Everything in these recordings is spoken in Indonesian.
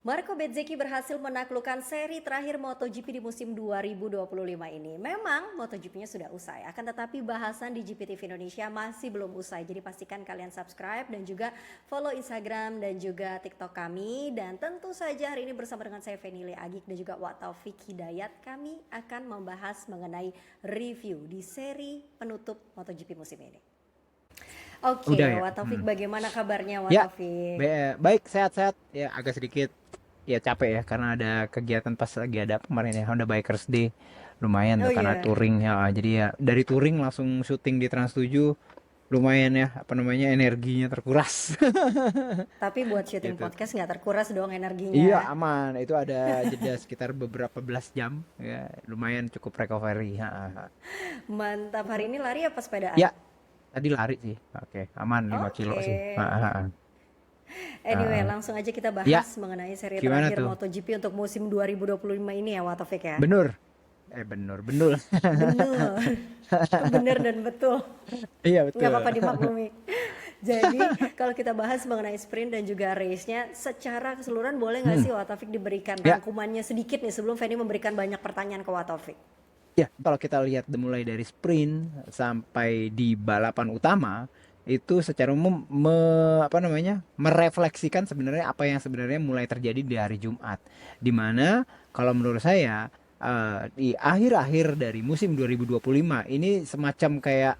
Marco Bezzecchi berhasil menaklukkan seri terakhir MotoGP di musim 2025 ini. Memang MotoGP-nya sudah usai, akan tetapi bahasan di GPTV Indonesia masih belum usai. Jadi pastikan kalian subscribe dan juga follow Instagram dan juga TikTok kami. Dan tentu saja hari ini bersama dengan saya Fenile Agik dan juga Wak Taufik Hidayat, kami akan membahas mengenai review di seri penutup MotoGP musim ini. Udah Oke, ya? Wak Taufik, bagaimana kabarnya Wak Ya, Taufik? baik, sehat-sehat. Ya, agak sedikit ya capek ya karena ada kegiatan pas lagi ada kemarin ya Honda Bikers Day. Lumayan Oh tuh karena iya. touring ya. Jadi ya dari touring langsung syuting di Trans 7 lumayan ya apa namanya energinya terkuras. Tapi buat syuting Gitu. podcast nggak terkuras dong Iya, energinya. aman. Itu ada jeda sekitar beberapa belas jam ya, lumayan cukup recovery. Ha, ha, ha. Mantap, hari ini lari apa sepedaan? Ya, tadi lari sih. Oke, aman 5 kilo Oke. sih. Ha, ha, ha. Ha, Anyway, ha. langsung aja kita Ya, bahas mengenai seri gimana terakhir tuh? MotoGP untuk musim 2025 ini ya, Watofik ya. Benur. Benur, benul. Bener, bener dan betul. Iya Nggak betul. apa-apa dimaklumi. Jadi kalau kita bahas mengenai sprint dan juga race-nya, secara keseluruhan boleh nggak Hmm. sih Watofik diberikan Ya, rangkumannya sedikit nih sebelum Feni memberikan banyak pertanyaan ke Watofik? ya. Kalau kita lihat mulai dari sprint sampai di balapan utama itu secara umum apa namanya merefleksikan sebenarnya apa yang sebenarnya mulai terjadi di hari Jumat. Dimana kalau menurut saya di akhir-akhir dari musim 2025 ini semacam kayak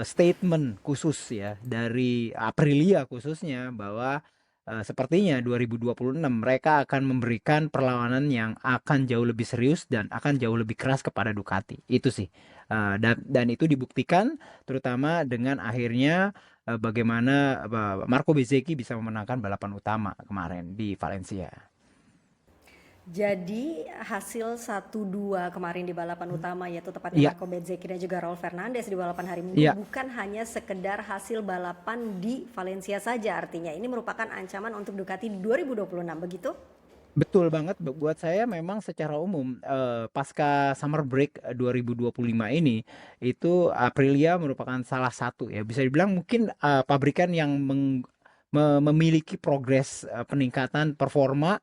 statement khusus ya dari Aprilia khususnya bahwa sepertinya 2026 mereka akan memberikan perlawanan yang akan jauh lebih serius dan akan jauh lebih keras kepada Ducati. Itu sih. Dan itu dibuktikan terutama dengan akhirnya bagaimana Marco Bezzecchi bisa memenangkan balapan utama kemarin di Valencia. Jadi hasil 1-2 kemarin di balapan utama, yaitu tepatnya Iya, Marco Bezzecchi dan juga Raul Fernandez di balapan hari Minggu, iya, bukan hanya sekedar hasil balapan di Valencia saja, artinya ini merupakan ancaman untuk Ducati di 2026, begitu? betul banget. Buat saya memang secara umum pasca summer break 2025 ini itu Aprilia merupakan salah satu ya bisa dibilang mungkin pabrikan yang memiliki progres peningkatan performa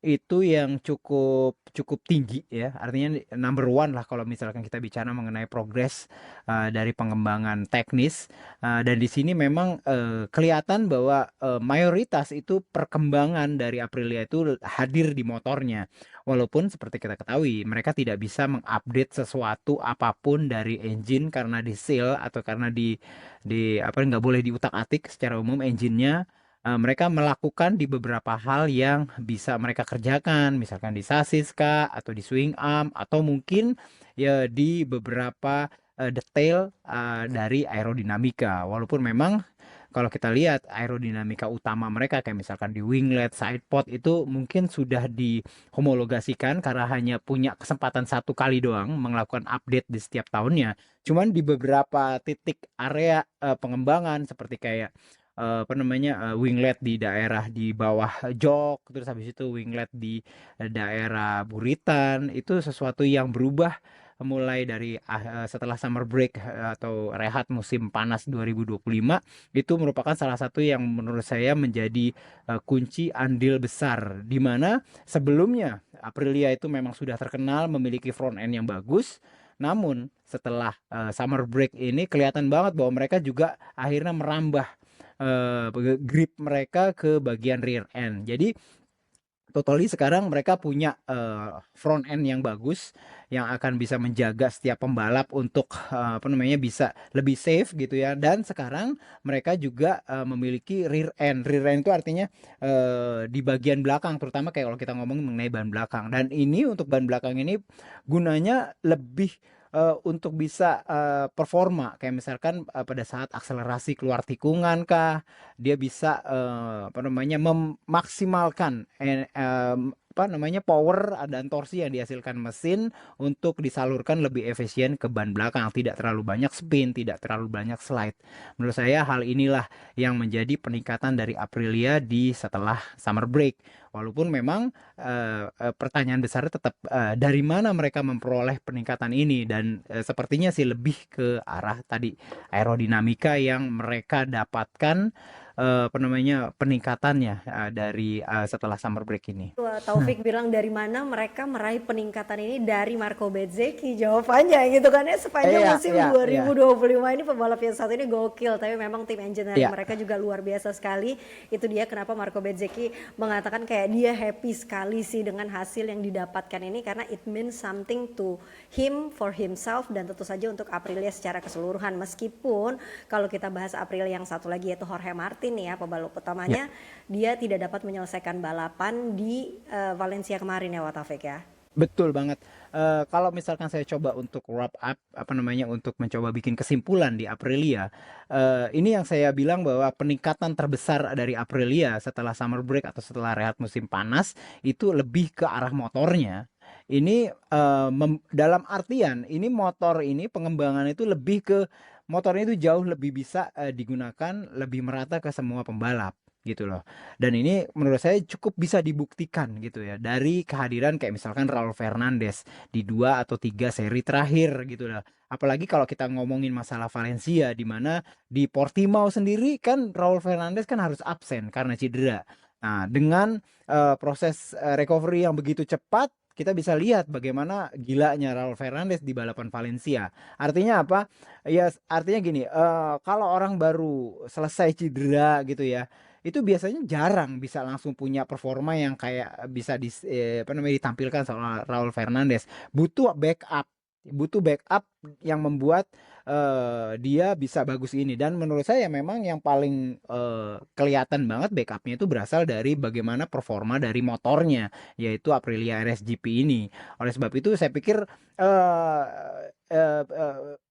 itu yang cukup cukup tinggi ya. Artinya number one lah kalau misalkan kita bicara mengenai progres dari pengembangan teknis. Dan di sini memang kelihatan bahwa mayoritas itu perkembangan dari Aprilia itu hadir di motornya. Walaupun seperti kita ketahui mereka tidak bisa mengupdate sesuatu apapun dari engine karena di seal atau karena di apa nggak boleh diutak-atik secara umum engine-nya. Mereka melakukan di beberapa hal yang bisa mereka kerjakan, misalkan di sasis kah, atau di swing arm, atau mungkin ya di beberapa detail dari aerodinamika. Walaupun memang kalau kita lihat aerodinamika utama mereka kayak misalkan di winglet, side pod itu mungkin sudah dihomologasikan karena hanya punya kesempatan satu kali doang melakukan update di setiap tahunnya. Cuman di beberapa titik area pengembangan seperti kayak apa namanya winglet di daerah di bawah jok, terus habis itu winglet di daerah buritan itu sesuatu yang berubah mulai dari setelah summer break atau rehat musim panas 2025 itu merupakan salah satu yang menurut saya menjadi kunci andil besar di mana sebelumnya Aprilia itu memang sudah terkenal memiliki front end yang bagus. Namun setelah summer break ini kelihatan banget bahwa mereka juga akhirnya merambah grip mereka ke bagian rear end. Jadi totally sekarang mereka punya front end yang bagus yang akan bisa menjaga setiap pembalap untuk apa namanya bisa lebih safe gitu ya. Dan sekarang mereka juga memiliki rear end. Rear end itu artinya di bagian belakang terutama kayak kalau kita ngomong mengenai ban belakang. Dan ini untuk ban belakang ini gunanya lebih untuk bisa performa kayak misalkan pada saat akselerasi keluar tikungan kah dia bisa apa namanya memaksimalkan apa namanya power dan torsi yang dihasilkan mesin untuk disalurkan lebih efisien ke ban belakang, tidak terlalu banyak spin, tidak terlalu banyak slide. Menurut saya hal inilah yang menjadi peningkatan dari Aprilia di setelah summer break. Walaupun memang pertanyaan besar tetap dari mana mereka memperoleh peningkatan ini dan sepertinya sih lebih ke arah tadi aerodinamika yang mereka dapatkan apa namanya, peningkatannya dari setelah summer break ini? Taufik bilang dari mana mereka meraih peningkatan ini dari Marco Bezzecchi jawabannya gitu kan ya, sepanjang Iya, musim iya, iya, 2025 ini pembalap yang satu ini gokil, tapi memang tim engineering iya, mereka juga luar biasa sekali. Itu dia kenapa Marco Bezzecchi mengatakan kayak dia happy sekali sih dengan hasil yang didapatkan ini, karena it means something to him, for himself, dan tentu saja untuk Aprilia secara keseluruhan. Meskipun kalau kita bahas Aprilia yang satu lagi yaitu Jorge Martin ya, pembalap iya. utamanya, dia tidak dapat menyelesaikan balapan di Valencia kemarin ya Watafik ya. Betul banget. Kalau misalkan saya coba untuk wrap up, apa namanya, untuk mencoba bikin kesimpulan di Aprilia, ini yang saya bilang bahwa peningkatan terbesar dari Aprilia setelah summer break atau setelah rehat musim panas itu lebih ke arah motornya. Ini dalam artian ini motor ini pengembangan itu lebih ke motornya itu jauh lebih bisa digunakan lebih merata ke semua pembalap gitu loh. Dan ini menurut saya cukup bisa dibuktikan gitu ya dari kehadiran kayak misalkan Raul Fernandez di 2 atau 3 seri terakhir gitu loh. Apalagi kalau kita ngomongin masalah Valencia di mana di Portimao sendiri kan Raul Fernandez kan harus absen karena cedera. Nah, dengan proses recovery yang begitu cepat, kita bisa lihat bagaimana gilanya Raul Fernandez di balapan Valencia. Artinya apa? Ya, artinya gini, kalau orang baru selesai cedera gitu ya, itu biasanya jarang bisa langsung punya performa yang kayak bisa apa namanya, ditampilkan sama Raul Fernandez. Butuh backup yang membuat dia bisa bagus ini. Dan menurut saya memang yang paling kelihatan banget backupnya itu berasal dari bagaimana performa dari motornya, yaitu Aprilia RSGP ini. Oleh sebab itu saya pikir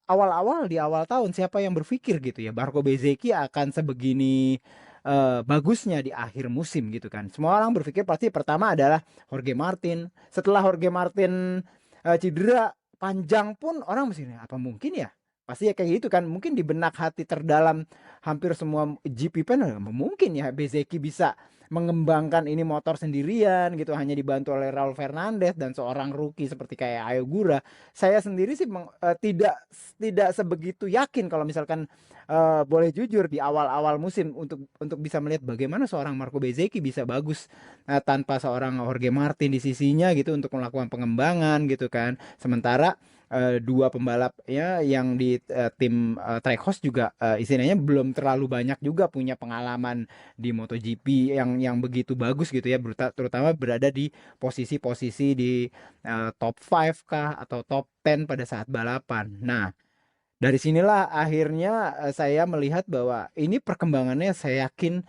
awal-awal di awal tahun siapa yang berpikir gitu ya Marco Bezzecchi akan sebegini bagusnya di akhir musim gitu kan. Semua orang berpikir pasti pertama adalah Jorge Martin. Setelah Jorge Martin cedera panjang pun orang mesti apa mungkin ya? Pasti ya kayak gitu kan. Mungkin di benak hati terdalam hampir semua GP fan mungkin ya Bezzecchi bisa mengembangkan ini motor sendirian gitu hanya dibantu oleh Raul Fernandez dan seorang rookie seperti kayak Ayo Gura. Saya sendiri sih tidak sebegitu yakin kalau misalkan boleh jujur di awal-awal musim untuk bisa melihat bagaimana seorang Marco Bezzecchi bisa bagus tanpa seorang Jorge Martin di sisinya gitu untuk melakukan pengembangan gitu kan. Sementara dua pembalap ya yang di tim Trackhouse juga istilahnya belum terlalu banyak juga punya pengalaman di MotoGP yang begitu bagus gitu ya, terutama berada di posisi-posisi di top 5 kah atau top 10 pada saat balapan. Nah, dari sinilah akhirnya saya melihat bahwa ini perkembangannya saya yakin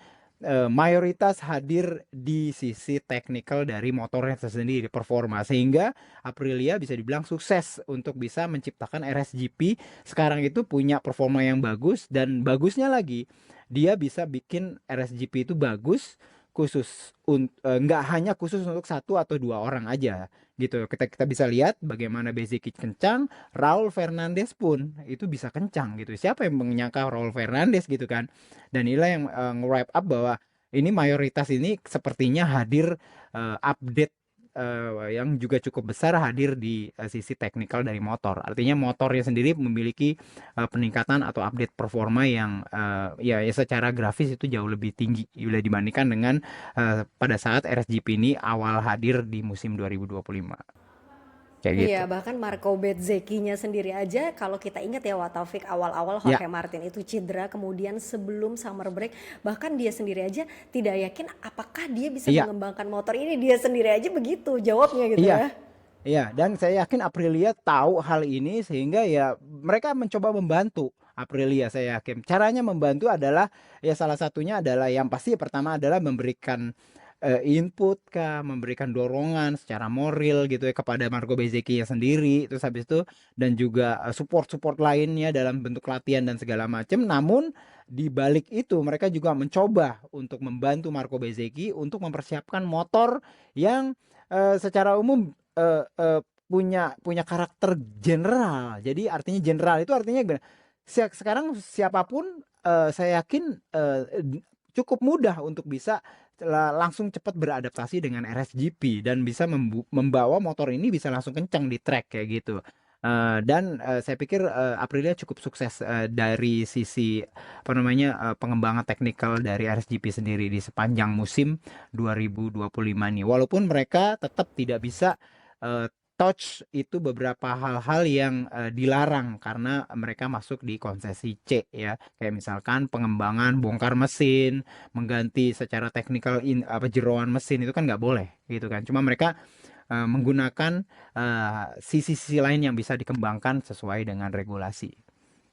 mayoritas hadir di sisi teknikal dari motornya tersendiri, performa, sehingga Aprilia bisa dibilang sukses untuk bisa menciptakan RSGP sekarang itu punya performa yang bagus, dan bagusnya lagi dia bisa bikin RSGP itu bagus khusus nggak hanya khusus untuk 1 atau 2 orang aja gitu. Kita bisa lihat bagaimana Bezzecchi kencang, Raul Fernandez pun itu bisa kencang gitu. Siapa yang menyangka Raul Fernandez gitu kan? Dan inilah yang nge-wrap up bahwa ini mayoritas ini sepertinya hadir update yang juga cukup besar hadir di sisi teknikal dari motor. Artinya motornya sendiri memiliki peningkatan atau update performa yang ya secara grafis itu jauh lebih tinggi bila dibandingkan dengan pada saat RSGP ini awal hadir di musim 2025. Kayak Iya, gitu. bahkan Marco Bezzecchi-nya sendiri aja kalau kita ingat ya Watafik, awal-awal Ya, Jorge Martin itu cedera, kemudian sebelum summer break bahkan dia sendiri aja tidak yakin apakah dia bisa iya, mengembangkan motor ini, dia sendiri aja begitu jawabnya gitu iya. ya. Iya, dan saya yakin Aprilia tahu hal ini sehingga ya mereka mencoba membantu Aprilia, saya yakin. Caranya membantu adalah ya salah satunya adalah yang pasti pertama adalah memberikan input kah, memberikan dorongan secara moral gitu ya kepada Marco Bezzecchi ya sendiri, terus habis itu dan juga support-support lainnya dalam bentuk latihan dan segala macam. Namun di balik itu mereka juga mencoba untuk membantu Marco Bezzecchi untuk mempersiapkan motor yang secara umum punya karakter general. Jadi artinya general itu artinya gimana? Sekarang siapapun saya yakin cukup mudah untuk bisa langsung cepat beradaptasi dengan RSGP dan bisa membawa motor ini bisa langsung kencang di track kayak gitu. Saya pikir Aprilia cukup sukses dari sisi apa namanya pengembangan teknikal dari RSGP sendiri di sepanjang musim 2025 nih. Walaupun mereka tetap tidak bisa touch itu beberapa hal-hal yang dilarang karena mereka masuk di konsesi C ya. Kayak misalkan pengembangan bongkar mesin, mengganti secara teknikal apa jeroan mesin itu kan nggak boleh gitu kan. Cuma mereka menggunakan sisi-sisi lain yang bisa dikembangkan sesuai dengan regulasi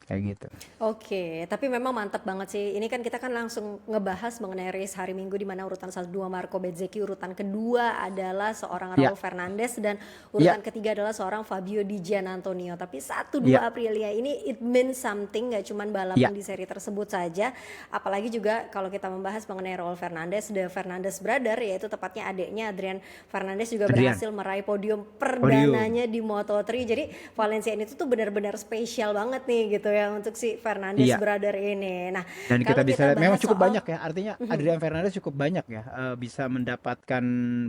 kayak gitu. Oke, tapi memang mantap banget sih. Ini kan kita kan langsung ngebahas mengenai race hari Minggu di mana urutan 1-2 Marco Bezzecchi, urutan kedua adalah seorang Ya, Raul Fernandez dan ya, urutan ketiga adalah seorang Fabio Di Giannantonio. Tapi 1-2 ya, Aprilia ini it means something, nggak cuman balapan ya, di seri tersebut saja. Apalagi juga kalau kita membahas mengenai Raul Fernandez, The Fernandez Brother, yaitu tepatnya adiknya Adrian Fernandez juga Adrian, berhasil meraih podium podium. perdananya di Moto3. Jadi Valencia ini tuh benar-benar spesial banget nih gitu ya untuk si Fernandes Iya. brother ini. Nah, Dan kita kalau bisa kita lihat memang bahas cukup soal banyak ya. Artinya Adrian Fernandez cukup banyak ya bisa mendapatkan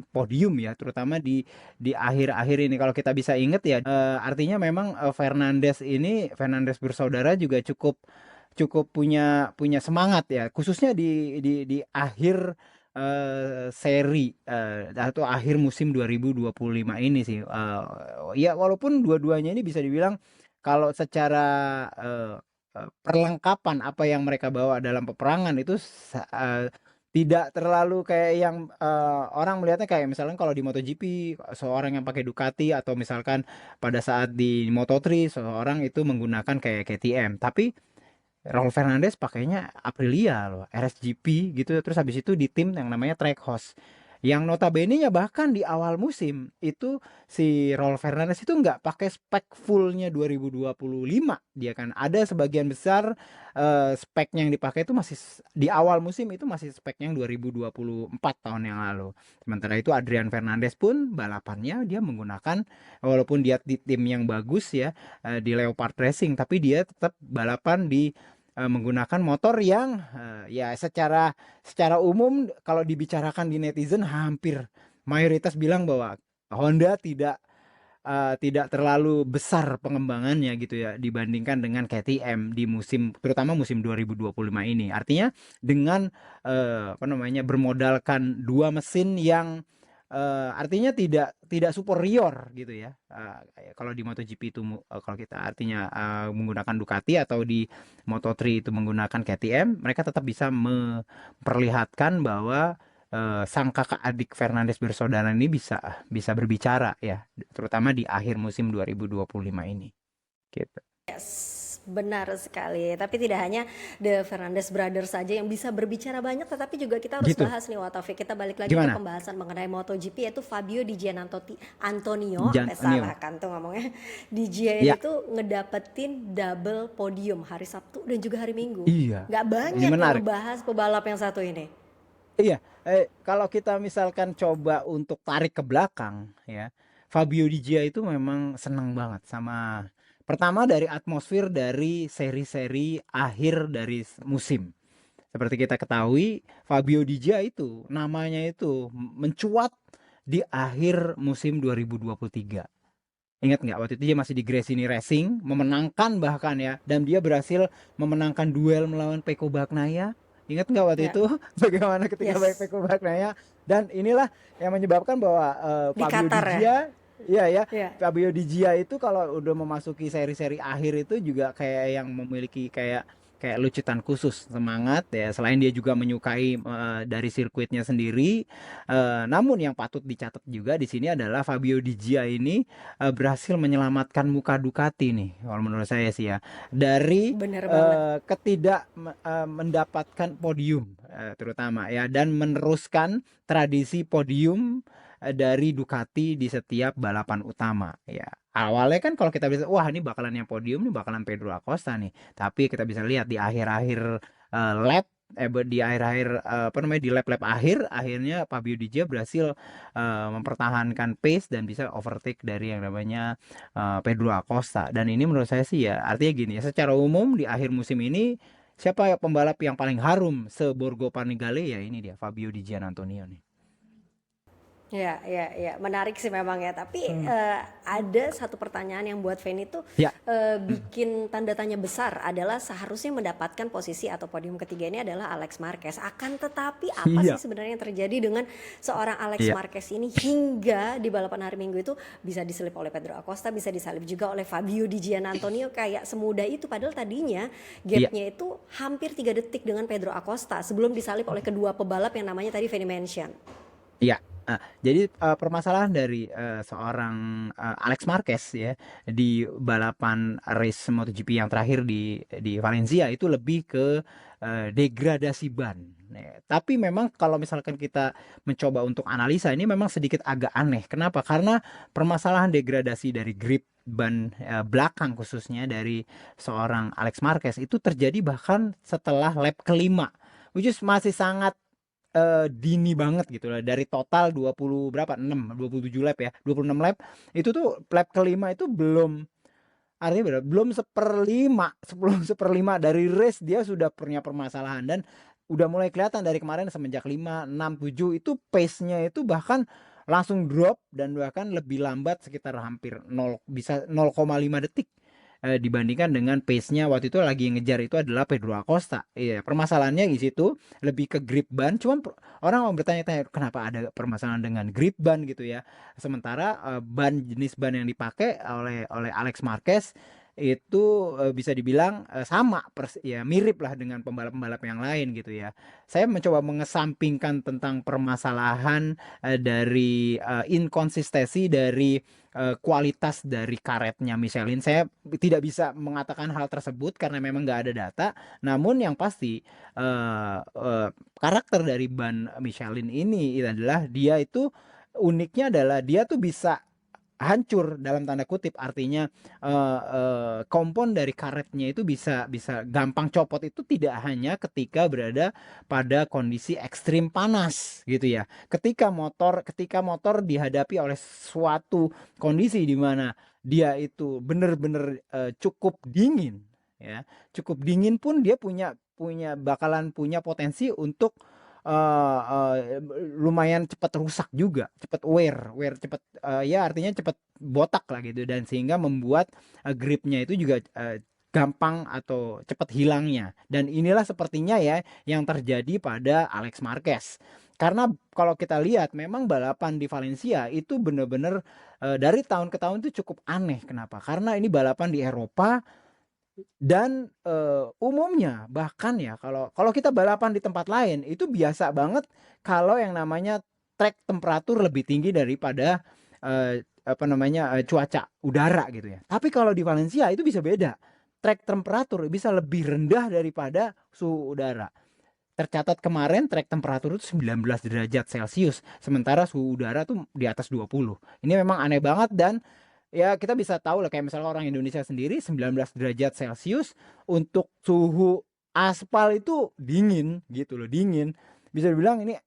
podium ya, terutama di akhir-akhir ini. Kalau kita bisa ingat ya, artinya memang Fernandes bersaudara juga cukup cukup punya punya semangat ya, khususnya di akhir seri atau akhir musim 2025 ini sih. Ya walaupun dua-duanya ini bisa dibilang kalau secara eh, perlengkapan apa yang mereka bawa dalam peperangan itu tidak terlalu kayak yang orang melihatnya kayak misalkan kalau di MotoGP seorang yang pakai Ducati atau misalkan pada saat di Moto3 seorang itu menggunakan kayak KTM, tapi Raul Fernandez pakainya Aprilia loh, RSGP gitu. Terus habis itu di tim yang namanya Trackhouse. Yang notabene-nya bahkan di awal musim itu si Raul Fernandez itu nggak pakai spek fullnya 2025. Dia kan ada sebagian besar speknya yang dipakai itu masih di awal musim itu masih speknya yang 2024 tahun yang lalu. Sementara itu Adrian Fernandez pun balapannya dia menggunakan walaupun dia di tim yang bagus ya di Leopard Racing, tapi dia tetap balapan di menggunakan motor yang ya secara secara umum kalau dibicarakan di netizen hampir mayoritas bilang bahwa Honda tidak terlalu besar pengembangannya gitu ya dibandingkan dengan KTM di musim terutama musim 2025 ini. Artinya dengan apa namanya bermodalkan dua mesin yang artinya tidak tidak superior gitu ya. Kalau di MotoGP itu kalau kita artinya menggunakan Ducati atau di Moto3 itu menggunakan KTM, mereka tetap bisa memperlihatkan bahwa sang kakak adik Fernandes bersaudara ini bisa bisa berbicara ya, terutama di akhir musim 2025 ini gitu. benar sekali. Tapi tidak hanya The Fernandes Brothers saja yang bisa berbicara banyak, tetapi juga kita harus Gitu. bahas nih Taufik. Kita balik lagi ke Gimana? pembahasan mengenai MotoGP yaitu Fabio Di Antonio, Jan sampai Neo. salah kan tuh ngomongnya. Di Gia Ya, ini tuh ngedapetin double podium hari Sabtu dan juga hari Minggu. iya. Nggak Ini banyak yang menarik. ngebahas pebalap yang satu ini. Iya, kalau kita misalkan coba untuk tarik ke belakang ya, Fabio Di Gia itu memang senang banget sama pertama dari atmosfer dari seri-seri akhir dari musim. Seperti kita ketahui, Fabio Di Gia itu namanya itu mencuat di akhir musim 2023. Ingat nggak waktu itu dia masih di Gresini Racing, memenangkan bahkan ya, dan dia berhasil memenangkan duel melawan Pecco Bagnaia. Ingat nggak waktu Ya, itu bagaimana ketika yes. Pecco Bagnaia, dan inilah yang menyebabkan bahwa Di Fabio Di Qatar ya. Gia, iya ya, Ya. Fabio Di Gia itu kalau udah memasuki seri-seri akhir itu juga kayak yang memiliki kayak kayak lucutan khusus semangat ya. Selain dia juga menyukai dari sirkuitnya sendiri, namun yang patut dicatat juga di sini adalah Fabio Di Gia ini berhasil menyelamatkan muka Ducati nih kalau menurut saya sih ya dari Bener banget. ketidak mendapatkan podium terutama ya dan meneruskan tradisi podium dari Ducati di setiap balapan utama ya. Awalnya kan kalau kita bisa wah ini bakalan yang podium nih bakalan Pedro Acosta nih. Tapi kita bisa lihat di akhir-akhir lap di akhir-akhir apa namanya di lap-lap akhir akhirnya Fabio Di Gia berhasil mempertahankan pace dan bisa overtake dari yang namanya Pedro Acosta. Dan ini menurut saya sih ya artinya gini ya secara umum di akhir musim ini siapa ya pembalap yang paling harum se Borgo Panigale ya ini dia Fabio Di Giannantonio nih. Ya, ya, ya, menarik sih memang ya. Tapi ada satu pertanyaan yang buat Feni tuh Ya, bikin tanda tanya besar adalah seharusnya mendapatkan posisi atau podium ketiga ini adalah Alex Marquez. Akan tetapi apa sih iya, sebenarnya yang terjadi dengan seorang Alex iya, Marquez ini hingga di balapan hari Minggu itu bisa diselip oleh Pedro Acosta, bisa disalip juga oleh Fabio Di Giannantonio kayak semudah itu. Padahal tadinya iya, gapnya itu hampir 3 detik dengan Pedro Acosta sebelum disalip oleh kedua pebalap yang namanya tadi Feni mention. iya. Jadi permasalahan dari seorang Alex Marquez ya di balapan race MotoGP yang terakhir di Valencia itu lebih ke degradasi ban. Tapi memang kalau misalkan kita mencoba untuk analisa ini memang sedikit agak aneh. Kenapa? Karena permasalahan degradasi dari grip ban belakang khususnya dari seorang Alex Marquez itu terjadi bahkan setelah lap kelima, which is masih sangat dini banget gitu lah. Dari total 20 berapa? 27 lap ya. 26 lap. Itu tuh lap kelima itu belum, artinya berapa? Belum seperlima, 10 seperlima dari race dia sudah punya permasalahan, dan udah mulai kelihatan dari kemarin semenjak 5, 6, 7 itu pace-nya itu bahkan langsung drop dan bahkan lebih lambat sekitar hampir 0, bisa 0,5 detik dibandingkan dengan pace-nya waktu itu lagi ngejar itu adalah Pedro Acosta. Iya, permasalahannya di situ lebih ke grip ban. Cuman orang mau bertanya-tanya kenapa ada permasalahan dengan grip ban gitu ya. Sementara jenis ban yang dipakai oleh Alex Marquez itu bisa dibilang sama ya mirip lah dengan pembalap-pembalap yang lain gitu ya. Saya mencoba mengesampingkan tentang permasalahan dari inkonsistensi dari kualitas dari karetnya Michelin. Saya tidak bisa mengatakan hal tersebut karena memang nggak ada data. Namun yang pasti karakter dari ban Michelin ini adalah dia itu uniknya adalah dia tuh bisa hancur dalam tanda kutip, artinya kompon dari karetnya itu bisa bisa gampang copot itu tidak hanya ketika berada pada kondisi ekstrim panas gitu ya. Ketika motor dihadapi oleh suatu kondisi di mana dia itu benar-benar cukup dingin ya. Cukup dingin pun dia punya punya bakalan punya potensi untuk lumayan cepat rusak juga, cepat wear cepat, ya artinya cepat botak lah gitu, dan sehingga membuat gripnya itu juga gampang atau cepat hilangnya. Dan inilah sepertinya ya yang terjadi pada Alex Marquez. Karena kalau kita lihat memang balapan di Valencia itu benar-benar dari tahun ke tahun itu cukup aneh. Kenapa? Karena ini balapan di Eropa dan umumnya bahkan ya kalau kalau kita balapan di tempat lain itu biasa banget kalau yang namanya trek temperatur lebih tinggi daripada apa namanya cuaca udara gitu ya. Tapi kalau di Valencia itu bisa beda. Trek temperatur bisa lebih rendah daripada suhu udara. Tercatat kemarin trek temperatur itu 19 derajat Celcius, sementara suhu udara tuh di atas 20. Ini memang aneh banget, dan ya kita bisa tahu lah kayak misalnya orang Indonesia sendiri 19 derajat Celcius untuk suhu aspal itu dingin gitu loh, dingin. Bisa dibilang ini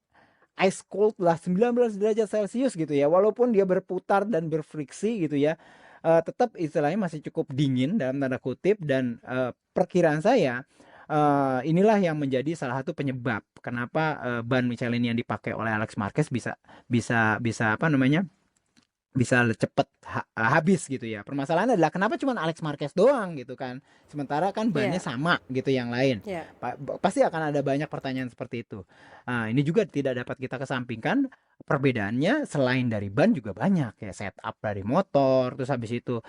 ice cold lah, 19 derajat Celcius gitu ya. Walaupun dia berputar dan berfriksi gitu ya, tetap istilahnya masih cukup dingin dalam tanda kutip, dan perkiraan saya inilah yang menjadi salah satu penyebab kenapa ban Michelin yang dipakai oleh Alex Marquez bisa bisa bisa apa namanya bisa cepet habis gitu ya. Permasalahannya adalah kenapa cuma Alex Marquez doang gitu kan. Sementara kan bannya Ya, sama gitu yang lain. ya. Pasti akan ada banyak pertanyaan seperti itu. Nah, ini juga tidak dapat kita kesampingkan perbedaannya selain dari ban juga banyak ya, setup dari motor, terus habis itu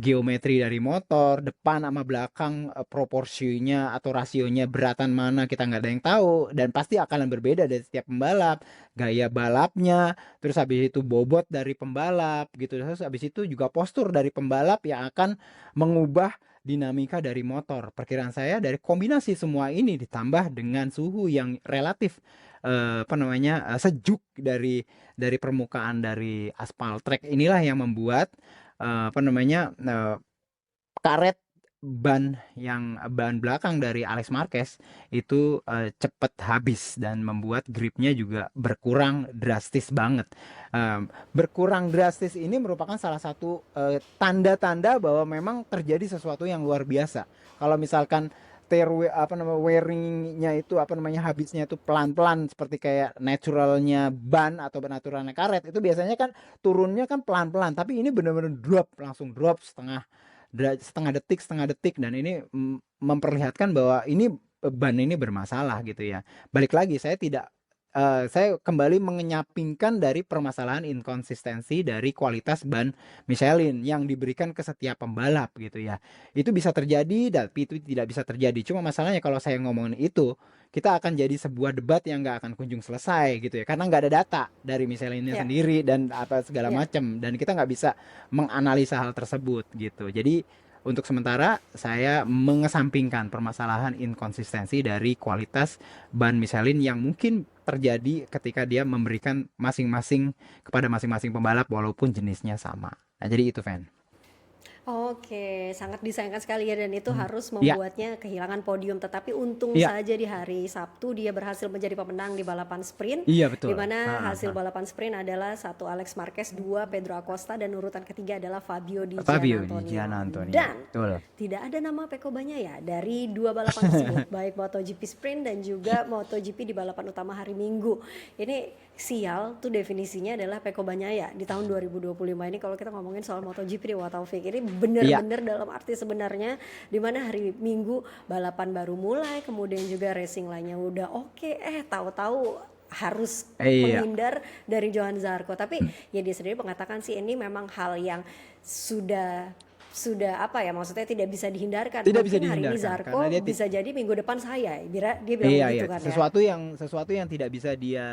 geometri dari motor, depan sama belakang proporsinya atau rasionya beratan mana kita nggak ada yang tahu, dan pasti akan berbeda dari setiap pembalap, gaya balapnya, terus habis itu bobot dari pembalap gitu, terus habis itu juga postur dari pembalap yang akan mengubah dinamika dari motor. Perkiraan saya dari kombinasi semua ini ditambah dengan suhu yang relatif apa namanya sejuk dari permukaan dari aspal track, inilah yang membuat apa namanya karet ban belakang dari Alex Marquez itu cepet habis dan membuat gripnya juga berkurang drastis banget. Berkurang drastis ini merupakan salah satu tanda-tanda bahwa memang terjadi sesuatu yang luar biasa. Kalau misalkan wearingnya itu habisnya itu pelan-pelan seperti kayak naturalnya ban atau naturalnya karet, itu biasanya kan turunnya kan pelan-pelan, tapi ini benar-benar langsung drop setengah detik, dan ini memperlihatkan bahwa ini ban ini bermasalah gitu ya. Balik lagi, saya kembali mengenyampingkan dari permasalahan inkonsistensi dari kualitas ban Michelin yang diberikan ke setiap pembalap gitu ya. Itu bisa terjadi, tapi itu tidak bisa terjadi. Cuma masalahnya kalau saya ngomongin itu, kita akan jadi sebuah debat yang nggak akan kunjung selesai gitu ya, karena nggak ada data dari Michelinnya Ya, sendiri dan apa segala ya. macam, dan kita nggak bisa menganalisa hal tersebut gitu. Jadi untuk sementara saya mengesampingkan permasalahan inkonsistensi dari kualitas ban Michelin yang mungkin terjadi ketika dia memberikan masing-masing kepada masing-masing pembalap walaupun jenisnya sama. Nah, jadi itu Van. Oke, sangat disayangkan sekali ya, dan itu Hmm. harus Iya, membuatnya kehilangan podium. Tetapi untung iya, saja di hari Sabtu dia berhasil menjadi pemenang di balapan sprint, iya di betul. mana Ha, hasil ha. balapan sprint adalah satu Alex Marquez, dua Pedro Acosta, dan urutan ketiga adalah Fabio Di Fabio Di Giannantonio. Giannantonio. Dan Betul. tidak ada nama Pecco Bagnaia dari dua balapan tersebut, baik MotoGP sprint dan juga MotoGP di balapan utama hari Minggu. Ini sial tuh definisinya adalah Pecco Bagnaia di tahun 2025 ini. Kalau kita ngomongin soal MotoGP di Taufik, ini Iya, bener-bener dalam arti sebenarnya, di mana hari Minggu balapan baru mulai, kemudian juga racing lainnya udah oke, tahu-tahu harus iya. menghindar dari Johan Zarco. Tapi ya dia sendiri mengatakan sih ini memang hal yang sudah apa ya, maksudnya tidak bisa dihindarkan. Tidak bisa Mungkin hari ini dihindarkan karena Zarco bisa jadi minggu depan saya, dia bilang iya, iya, begitu kan ya. sesuatu yang tidak bisa dia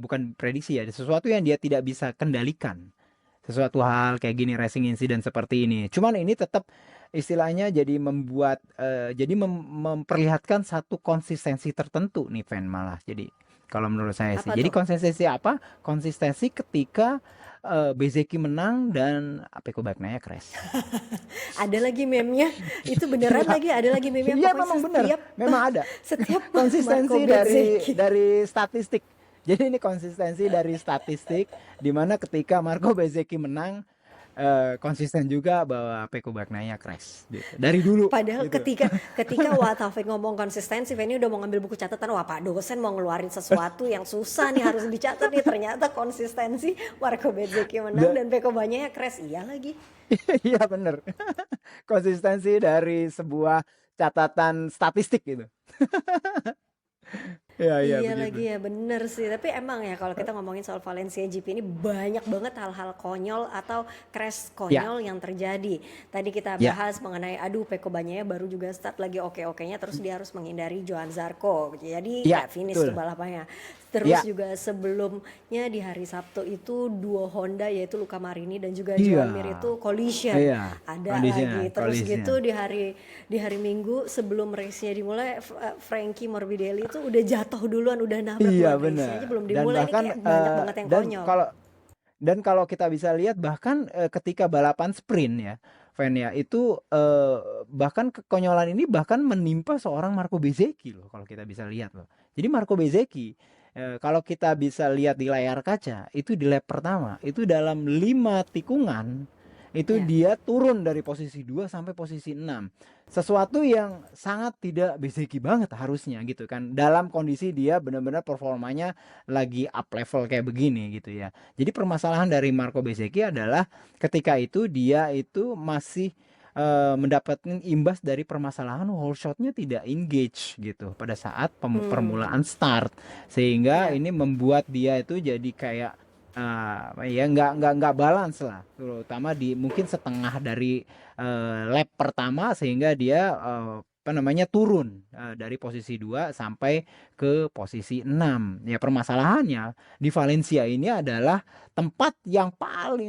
bukan prediksi ya, sesuatu yang dia tidak bisa kendalikan. Sesuatu hal kayak gini, racing incident seperti ini. Cuman ini tetap istilahnya jadi memperlihatkan satu konsistensi tertentu nih Van, malah. Jadi kalau menurut saya sih. Apa Jadi tuh? konsistensi apa? Konsistensi ketika Bezeki menang dan Pecco Bagnaia crash. Ada lagi meme-nya, itu beneran Iya, lagi ada lagi meme-nya, iya pokoknya memang benar, setiap memang ada. setiap Marco Konsistensi dari Bezzecchi. statistik. Jadi ini konsistensi dari statistik di mana ketika Marco Bezzecchi menang, konsisten juga bahwa Pecco Bagnaia crash gitu. Dari dulu Padahal gitu. ketika Taufik ngomong konsistensi, Feni udah mau ngambil buku catatan, wah Pak dosen mau ngeluarin sesuatu yang susah nih harus dicatat nih, ternyata konsistensi Marco Bezzecchi menang Da- dan Pecco Bagnaia crash, iya lagi. Iya bener. Konsistensi dari sebuah catatan statistik gitu. Iya, iya Iya begitu. lagi ya, bener sih. Tapi emang ya kalau kita ngomongin soal Valencia GP ini banyak banget hal-hal konyol atau crash Ya, konyol yang terjadi. Tadi kita ya, bahas mengenai aduh Pecco Bagnaia baru juga start lagi oke-okenya, terus dia harus menghindari Johan Zarco. Jadi ya, nggak finish tuh betul. balapannya. Terus Ya, juga sebelumnya di hari Sabtu itu duo Honda yaitu Luca Marini dan juga iya, Joan Mir itu collision. iya. Ada Collision, lagi. Terus collision. gitu di hari Minggu sebelum race-nya dimulai, Frankie Morbidelli itu udah jatuh duluan, udah nabrak Iya duluan, race-nya aja benar. belum Dan dimulai. Ini bahkan kayak banyak banget yang dan konyol. kalau kita bisa lihat bahkan ketika balapan sprint ya, Van ya, itu bahkan kekonyolan ini bahkan menimpa seorang Marco Bezzecchi loh, kalau kita bisa lihat loh. Jadi Marco Bezzecchi, kalau kita bisa lihat di layar kaca, itu di lap pertama itu dalam 5 tikungan itu Ya. dia turun dari posisi 2 sampai posisi 6. Sesuatu yang sangat tidak Bezzecchi banget harusnya gitu kan. Dalam kondisi dia benar-benar performanya lagi up level kayak begini gitu ya. Jadi permasalahan dari Marco Bezzecchi adalah ketika itu dia itu masih mendapatkan imbas dari permasalahan whole shotnya tidak engage gitu pada saat Hmm. permulaan start, sehingga Ya. ini membuat dia itu jadi kayak ya nggak balance lah, terutama di mungkin setengah dari lap pertama, sehingga dia apa namanya turun dari posisi 2 sampai ke posisi 6. Ya permasalahannya di Valencia ini adalah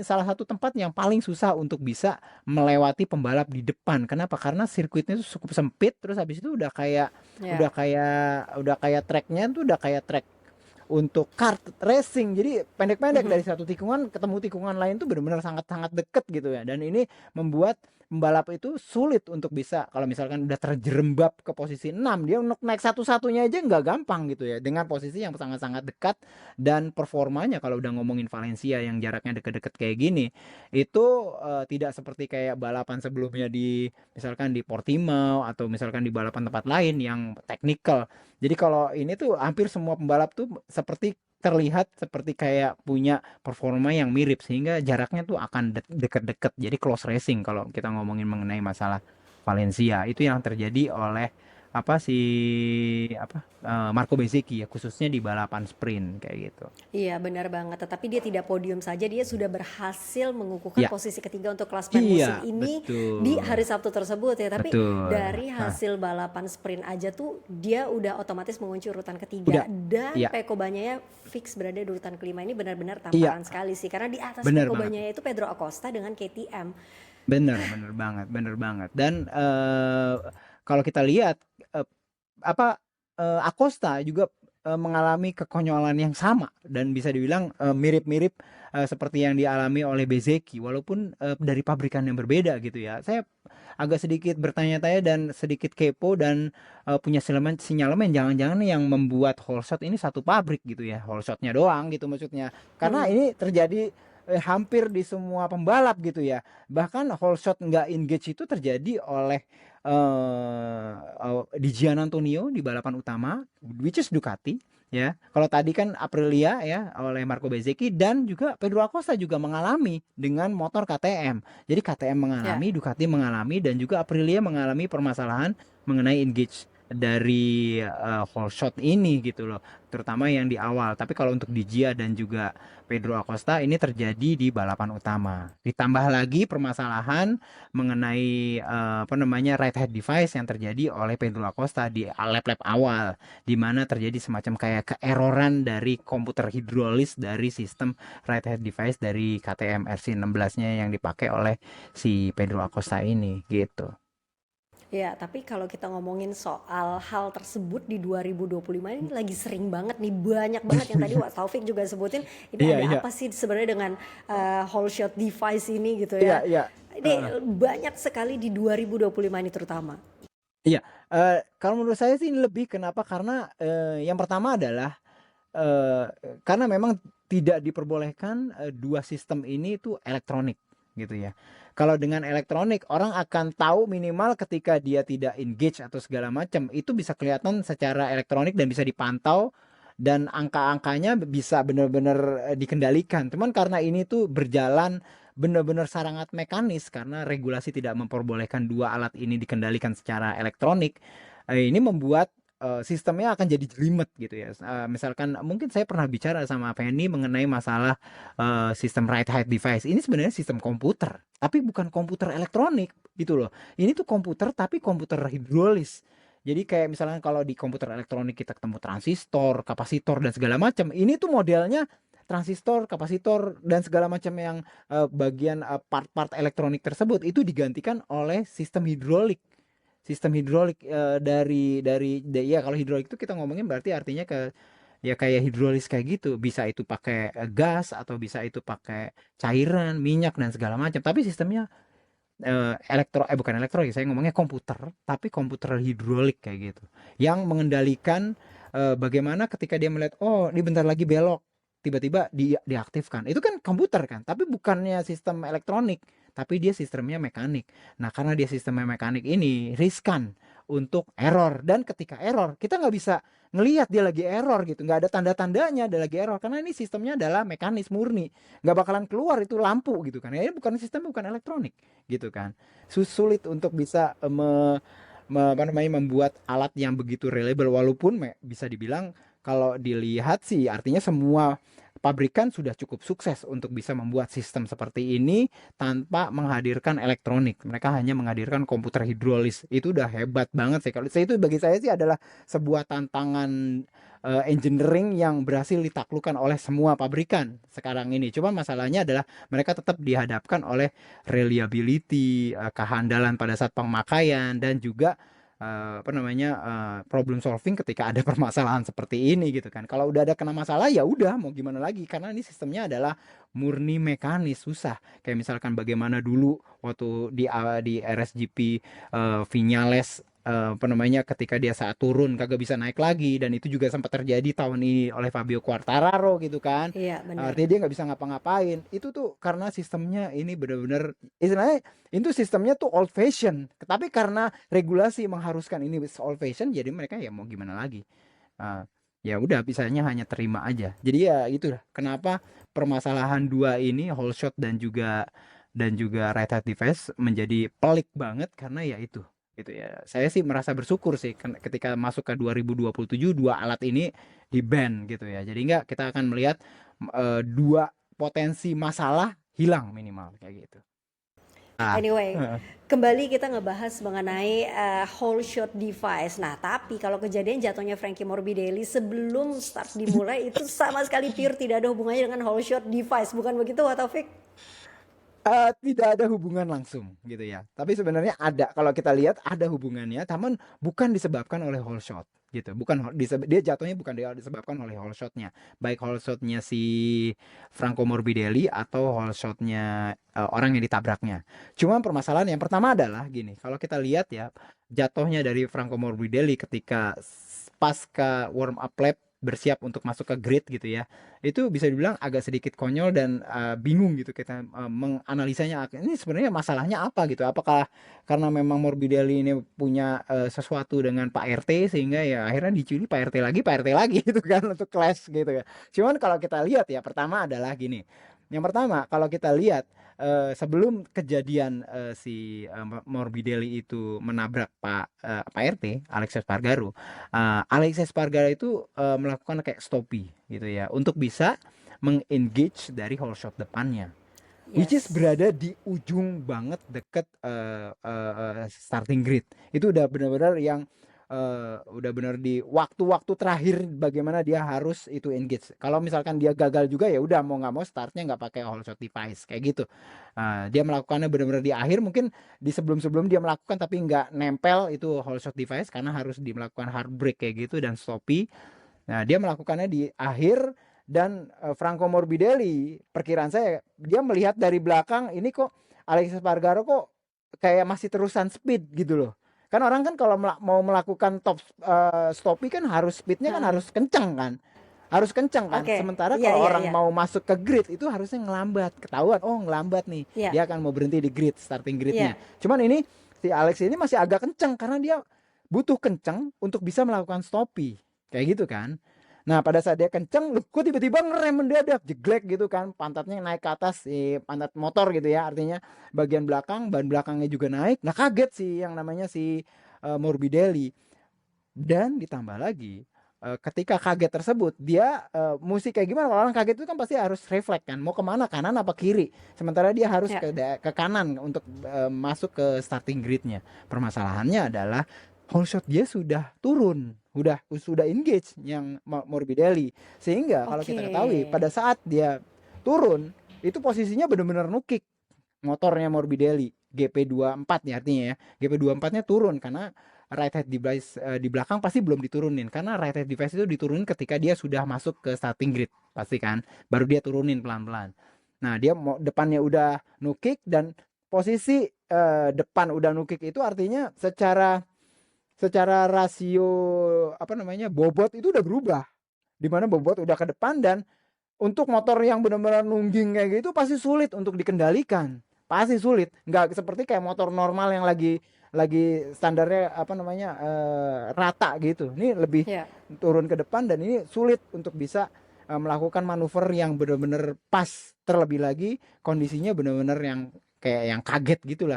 salah satu tempat yang paling susah untuk bisa melewati pembalap di depan. Kenapa? Karena sirkuitnya itu cukup sempit, terus habis itu udah kayak Ya. treknya tuh udah kayak trek untuk kart racing. Jadi pendek-pendek Mhm. dari satu tikungan ketemu tikungan lain tuh benar-benar sangat-sangat deket gitu ya. Dan ini membuat pembalap itu sulit untuk bisa, kalau misalkan udah terjerembab ke posisi 6, dia untuk naik satu-satunya aja nggak gampang gitu ya. Dengan posisi yang sangat-sangat dekat dan performanya, kalau udah ngomongin Valencia yang jaraknya deket-deket kayak gini, itu tidak seperti kayak balapan sebelumnya di misalkan di Portimao atau misalkan di balapan tempat lain yang teknikal. Jadi kalau ini tuh hampir semua pembalap tuh seperti terlihat seperti kayak punya performa yang mirip, sehingga jaraknya tuh akan deket-deket. Jadi close racing kalau kita ngomongin mengenai masalah Valencia. Itu yang terjadi oleh apa si Marco Bezzecchi ya, khususnya di balapan sprint kayak gitu. Iya benar banget, tetapi dia tidak podium saja, dia sudah berhasil mengukuhkan Ya, posisi ketiga untuk klasemen iya, musim ini di betul. hari Sabtu tersebut ya. Tapi Betul. dari Hah, hasil balapan sprint aja tuh dia udah otomatis mengunci urutan udah. ketiga, dan Iya, Pecco Bagnaia fix berada di urutan kelima. Ini benar-benar iya, tamparan sekali sih, karena di atas benar Pecco banget. Bagnaia itu Pedro Acosta dengan KTM. Bener, bener banget, bener banget. Dan kalau kita lihat eh, Acosta juga mengalami kekonyolan yang sama dan bisa dibilang mirip-mirip seperti yang dialami oleh Bezzecchi, walaupun dari pabrikan yang berbeda gitu ya. Saya agak sedikit bertanya-tanya dan sedikit kepo dan punya sinyalemen jangan-jangan yang membuat whole shot ini satu pabrik gitu ya, whole shotnya doang gitu maksudnya. Karena Mhm. ini terjadi hampir di semua pembalap gitu ya. Bahkan whole shot nggak engage itu terjadi oleh di Gian Antonio di balapan utama, which is Ducati ya. Kalau tadi kan Aprilia ya oleh Marco Bezzecchi, dan juga Pedro Acosta juga mengalami dengan motor KTM. Jadi KTM Ya. mengalami, Ducati mengalami, dan juga Aprilia mengalami permasalahan mengenai engage dari whole shot ini gitu loh, terutama yang di awal. Tapi kalau untuk di Gia dan juga Pedro Acosta ini terjadi di balapan utama. Ditambah lagi permasalahan mengenai apa namanya right head device yang terjadi oleh Pedro Acosta di lap-lap awal, di mana terjadi semacam kayak keeroran dari komputer hidrolis dari sistem right head device dari KTM RC16-nya yang dipakai oleh si Pedro Acosta ini gitu. Ya, tapi kalau kita ngomongin soal hal tersebut di 2025 ini lagi sering banget nih, banyak banget yang tadi Wak Taufik juga sebutin, ini Iya, ada iya, apa sih sebenarnya dengan whole shot device ini gitu iya, ya. iya. Heeh. Ini banyak sekali di 2025 ini terutama. Iya, kalau menurut saya sih ini lebih kenapa, karena yang pertama adalah Eee, karena memang tidak diperbolehkan, 2 sistem ini tuh elektronik, gitu ya. Kalau dengan elektronik, orang akan tahu minimal ketika dia tidak engage atau segala macam, itu bisa kelihatan secara elektronik dan bisa dipantau, dan angka-angkanya bisa benar-benar dikendalikan. Cuman karena ini tuh berjalan benar-benar sangat mekanis, karena regulasi tidak memperbolehkan 2 alat ini dikendalikan secara elektronik, ini membuat sistemnya akan jadi jelimet gitu ya. Misalkan mungkin saya pernah bicara sama Penny mengenai masalah sistem right height device. Ini sebenarnya sistem komputer, tapi bukan komputer elektronik gitu loh. Ini tuh komputer tapi komputer hidrolis. Jadi kayak misalnya kalau di komputer elektronik kita ketemu transistor, kapasitor dan segala macam. Ini tuh modelnya transistor, kapasitor dan segala macam yang bagian part-part elektronik tersebut itu digantikan oleh sistem hidrolik. Sistem hidrolik ya, kalau hidrolik itu kita ngomongin berarti artinya ke ya kayak hidrolis kayak gitu, bisa itu pakai gas atau bisa itu pakai cairan minyak dan segala macam, tapi sistemnya bukan elektronik, saya ngomongnya komputer, tapi komputer hidrolik kayak gitu, yang mengendalikan bagaimana ketika dia melihat, oh ini bentar lagi belok, tiba-tiba diaktifkan. Itu kan komputer kan, tapi bukannya sistem elektronik, tapi dia sistemnya mekanik. Nah, karena dia sistemnya mekanik ini riskan untuk error, dan ketika error kita nggak bisa ngelihat dia lagi error gitu, nggak ada tanda-tandanya dia lagi error, karena ini sistemnya adalah mekanis murni, nggak bakalan keluar itu lampu gitu kan. Ini bukan sistem, bukan elektronik gitu kan. Sulit untuk bisa apa namanya, membuat alat yang begitu reliable, walaupun bisa dibilang kalau dilihat sih artinya semua pabrikan sudah cukup sukses untuk bisa membuat sistem seperti ini tanpa menghadirkan elektronik. Mereka hanya menghadirkan komputer hidrolis. Itu udah hebat banget sih. Kalau saya, itu bagi saya sih adalah sebuah tantangan engineering yang berhasil ditaklukkan oleh semua pabrikan sekarang ini. Cuma masalahnya adalah mereka tetap dihadapkan oleh reliability, kehandalan pada saat pemakaian, dan juga apa namanya, problem solving ketika ada permasalahan seperti ini gitu kan. Kalau udah ada kena masalah ya udah mau gimana lagi, karena ini sistemnya adalah murni mekanis, susah. Kayak misalkan bagaimana dulu waktu di RSGP, Viñales, apa namanya, ketika dia saat turun kagak bisa naik lagi, dan itu juga sempat terjadi tahun ini oleh Fabio Quartararo gitu kan. Iya, benar. Artinya dia nggak bisa ngapa-ngapain. Itu tuh karena sistemnya ini bener-bener istilahnya itu sistemnya tuh old fashion. Tapi karena regulasi mengharuskan ini old fashion, jadi mereka ya mau gimana lagi. Ah, ya udah bisanya hanya terima aja. Jadi ya itu kenapa permasalahan dua ini, whole shot dan juga right hand device menjadi pelik banget, karena ya itu gitu ya. Saya sih merasa bersyukur sih ketika masuk ke 2027 dua alat ini di ban gitu ya. Jadi enggak, kita akan melihat dua potensi masalah hilang minimal kayak gitu. Anyway, kembali kita ngebahas mengenai whole shot device. Nah, tapi kalau kejadian jatuhnya Frankie Morbidelli sebelum start dimulai itu sama sekali pure tidak ada hubungannya dengan whole shot device, bukan begitu, Pak Taufik? Tidak ada hubungan langsung gitu ya. Tapi sebenarnya ada, kalau kita lihat ada hubungannya, namun bukan disebabkan oleh whole shot gitu. Dia jatuhnya bukan disebabkan oleh whole shotnya. Baik whole shotnya si Franco Morbidelli atau whole shotnya orang yang ditabraknya. Cuma permasalahan yang pertama adalah gini, kalau kita lihat ya, jatuhnya dari Franco Morbidelli ketika pasca warm up lap bersiap untuk masuk ke grid gitu ya, itu bisa dibilang agak sedikit konyol dan bingung gitu kita menganalisanya, ini sebenarnya masalahnya apa gitu. Apakah karena memang Morbidelli ini punya sesuatu dengan Pak RT sehingga ya akhirnya dicuri Pak RT lagi gitu kan untuk clash gitu ya. Cuman kalau kita lihat ya, pertama adalah gini. Yang pertama kalau kita lihat sebelum kejadian si Morbidelli itu menabrak Pak RT Alex Espargaro, Alex Espargaro itu melakukan kayak stoppie gitu ya untuk bisa mengengage dari whole shot depannya, which is Yes. berada di ujung banget deket starting grid. Itu udah benar-benar yang udah benar di waktu-waktu terakhir bagaimana dia harus itu engage. Kalau misalkan dia gagal juga ya udah mau nggak mau startnya nggak pakai whole shot device kayak gitu. Dia melakukannya benar-benar di akhir, mungkin di sebelum-sebelum dia melakukan tapi nggak nempel itu whole shot device karena harus dimelakukan hard brake kayak gitu dan stoppie. Nah, dia melakukannya di akhir, dan Franco Morbidelli, perkiraan saya dia melihat dari belakang ini kok Alex Espargaro kok kayak masih terusan speed gitu loh. Kan orang kan kalau mau melakukan stoppie kan harus speednya kan Heeh. harus kenceng kan. Harus kenceng kan. Oke. Sementara Iya, kalau iya, orang iya. mau masuk ke grid itu harusnya ngelambat. Ketahuan, oh ngelambat nih. Iya. Dia akan mau berhenti di grid, starting Iya. gridnya. Cuman ini si Alex ini masih agak kenceng karena dia butuh kenceng untuk bisa melakukan stoppie. Kayak gitu kan. Nah pada saat dia kenceng, kok tiba-tiba ngerem mendadak, jeglek gitu kan, pantatnya naik ke atas, si pantat motor gitu ya, artinya bagian belakang, ban belakangnya juga naik. Nah kaget sih yang namanya si Morbidelli, dan ditambah lagi ketika kaget tersebut dia mesti kayak gimana, kalau orang kaget itu kan pasti harus refleks kan, mau kemana, kanan apa kiri, sementara dia harus Ya. ke kanan untuk masuk ke starting gridnya. Permasalahannya adalah whole shot dia sudah turun, sudah engage yang Morbidelli, sehingga kalau Oke. kita ketahui pada saat dia turun itu posisinya benar-benar nukik motornya Morbidelli, GP24 nih artinya ya, GP24-nya turun karena right head device di belakang pasti belum diturunin, karena right head device itu diturunin ketika dia sudah masuk ke starting grid pasti kan, baru dia turunin pelan-pelan. Nah dia depannya udah nukik, dan posisi depan udah nukik itu artinya secara rasio apa namanya bobot itu udah berubah, dimana bobot udah ke depan, dan untuk motor yang benar-benar nungging kayak gitu pasti sulit untuk dikendalikan, pasti sulit, nggak seperti kayak motor normal yang lagi standarnya apa namanya rata gitu. Ini lebih Ya. turun ke depan, dan ini sulit untuk bisa melakukan manuver yang benar-benar pas, terlebih lagi kondisinya benar-benar yang kayak yang kaget gitulah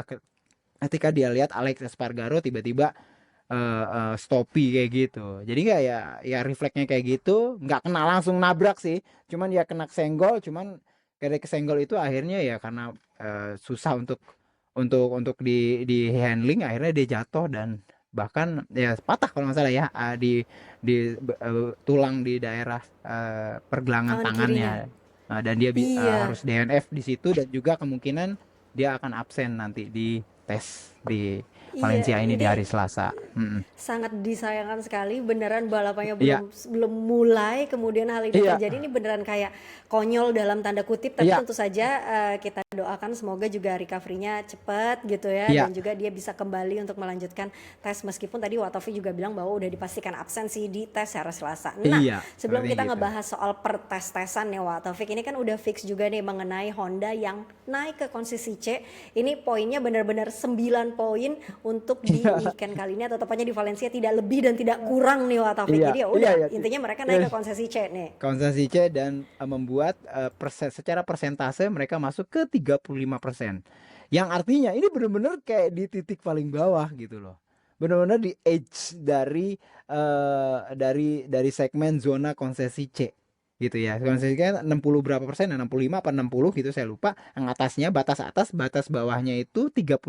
ketika dia lihat Alex Espargaro tiba-tiba stoppie kayak gitu. Jadi nggak ya refleksnya kayak gitu, nggak kena langsung nabrak sih, cuman ya kena senggol, cuman kayak kesenggol itu akhirnya ya karena susah untuk di handling, akhirnya dia jatuh dan bahkan ya patah kalau nggak salah ya, di tulang di daerah pergelangan Tangan kirinya. tangannya. Dan dia Iya. harus DNF di situ, dan juga kemungkinan dia akan absen nanti di tes di Iya, Valencia ini di ini hari Selasa. sangat disayangkan sekali, beneran balapannya Iya, belum belum mulai kemudian hal ini iya, terjadi, ini beneran kayak konyol dalam tanda kutip, tapi iya, tentu saja kita doakan semoga juga recovery-nya cepat gitu ya, iya, dan juga dia bisa kembali untuk melanjutkan tes, meskipun tadi Watofi juga bilang bahwa udah dipastikan absen sih di tes hari Selasa. Nah, iya, sebelum sepertinya kita gitu. ngebahas soal pertes-tesan ya Watofi, ini kan udah fix juga nih mengenai Honda yang naik ke konsesi C. Ini poinnya benar-benar 9 poin untuk di Iya, weekend kali ini, atau tepatnya di Valencia, tidak lebih dan tidak kurang nih Wak Taufik. iya, Jadi ya iya, udah, iya. intinya mereka naik ke konsesi C nih. Konsesi C dan membuat secara persentase mereka masuk ke 35%. Yang artinya ini benar-benar kayak di titik paling bawah gitu loh. Benar-benar di edge dari segmen zona konsesi C gitu ya. Konsesi C 60 berapa persen, 65 apa 60 gitu saya lupa. Yang atasnya batas atas, batas bawahnya itu 35.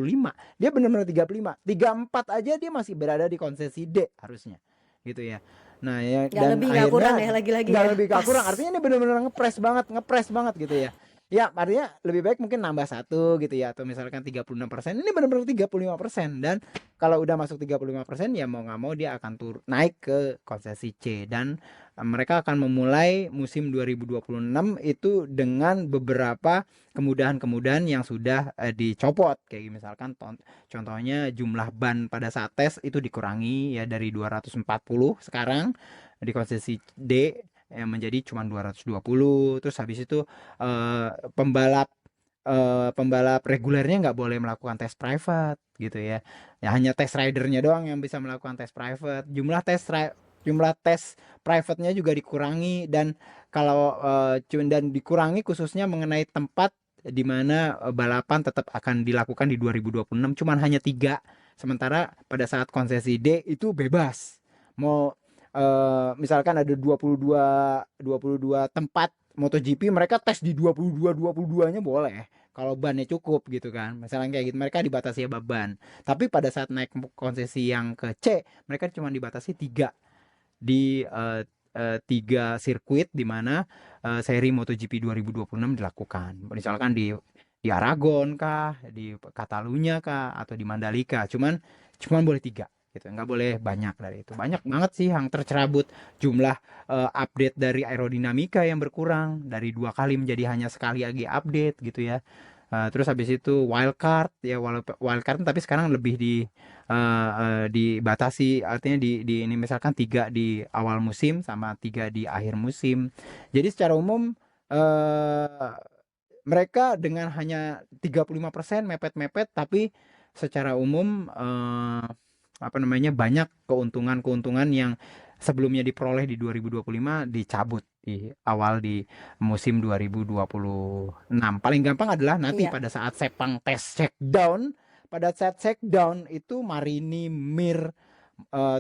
Dia benar-benar 35. 34 aja dia masih berada di konsesi D harusnya. Gitu ya. Nah ya, Gak dan lebih gak kurang akhirnya ya, lagi-lagi nggak ya. lebih gak Pas. kurang, artinya ini benar-benar ngepres banget gitu ya. Ya artinya lebih baik mungkin nambah satu gitu ya, atau misalkan 36%, ini benar-benar 35%. Dan kalau udah masuk 35% ya mau nggak mau dia akan naik ke konsesi C. Dan mereka akan memulai musim 2026 itu dengan beberapa kemudahan-kemudahan yang sudah dicopot, kayak misalkan contohnya jumlah ban pada saat tes itu dikurangi ya dari 240 sekarang di konsesi D menjadi cuma 220. Terus habis itu eh, pembalap pembalap regulernya nggak boleh melakukan tes private gitu ya. Ya hanya tes ridernya doang yang bisa melakukan tes private. Jumlah tes private-nya juga dikurangi. Dan kalau dan dikurangi khususnya mengenai tempat di mana balapan tetap akan dilakukan di 2026 cuman hanya 3. Sementara pada saat konsesi D itu bebas. Mau misalkan ada 22 tempat MotoGP, mereka tes di 22-22-nya boleh. Kalau bannya cukup gitu kan. Misalnya kayak gitu, mereka dibatasi ban. Tapi pada saat naik konsesi yang ke C, mereka cuma dibatasi 3 di 3 sirkuit di mana seri MotoGP 2026 dilakukan. Misalkan di Aragon kah, di Catalunya kah, atau di Mandalika. Cuman boleh 3 gitu, nggak boleh banyak dari itu. Banyak banget sih yang tercerabut. Jumlah update dari aerodinamika yang berkurang dari 2 kali menjadi hanya sekali lagi update gitu ya. Terus habis itu wildcard ya, wildcard tapi sekarang lebih dibatasi, artinya di ini misalkan 3 di awal musim sama 3 di akhir musim. Jadi secara umum eh, mereka dengan hanya 35% mepet-mepet, tapi secara umum apa namanya, banyak keuntungan-keuntungan yang sebelumnya diperoleh di 2025 dicabut di awal di musim 2026. Paling gampang adalah nanti Iya. pada saat Sepang tes checkdown. Pada saat checkdown itu Marini, Mir,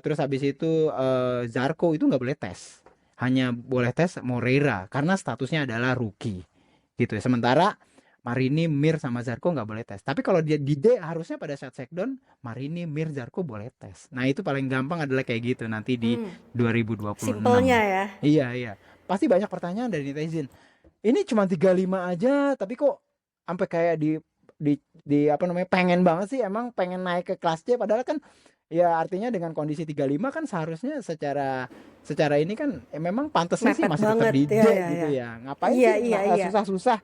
terus habis itu Zarco itu nggak boleh tes. Hanya boleh tes Moreira karena statusnya adalah rookie gitu ya. Sementara Marini, Mir sama Zarco nggak boleh tes. Tapi kalau dia di D harusnya pada saat checkdown Marini, Mir, Zarco boleh tes. Nah itu paling gampang adalah kayak gitu nanti di Hmm. 2026. Simpelnya ya. Iya, iya. Pasti banyak pertanyaan dari netizen. Ini cuma 35 aja, tapi kok sampai kayak di apa namanya, pengen banget sih, emang pengen naik ke kelas C, padahal kan ya artinya dengan kondisi 35 kan seharusnya secara secara ini kan memang pantasnya sih Mepet masih tetap banget di ya, D ya, gitu ya. ya. Ngapain Iya, sih iya, iya. susah-susah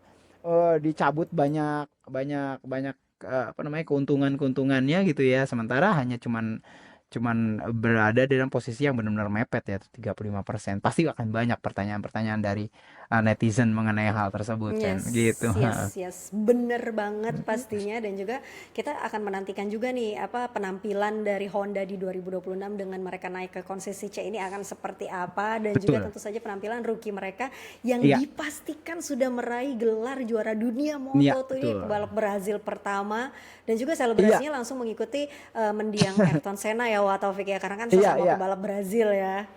dicabut banyak banyak banyak apa namanya, keuntungan-keuntungannya gitu ya. Sementara hanya cuman cuman berada dalam posisi yang benar-benar mepet ya, 35%. Pasti akan banyak pertanyaan-pertanyaan dari netizen mengenai hal tersebut kan Yes, gitu. yes, yes, bener banget pastinya. Dan juga kita akan menantikan juga nih apa penampilan dari Honda di 2026 dengan mereka naik ke konsesi C ini akan seperti apa, dan juga Betul. tentu saja penampilan rookie mereka yang Iya, dipastikan sudah meraih gelar juara dunia iya, Moto2, ini betul. pebalap Brazil pertama, dan juga Iya, selebrasinya langsung mengikuti mendiang Ayrton Senna ya Wak Taufik ya, karena kan iya, sama-sama iya. pebalap Brazil ya.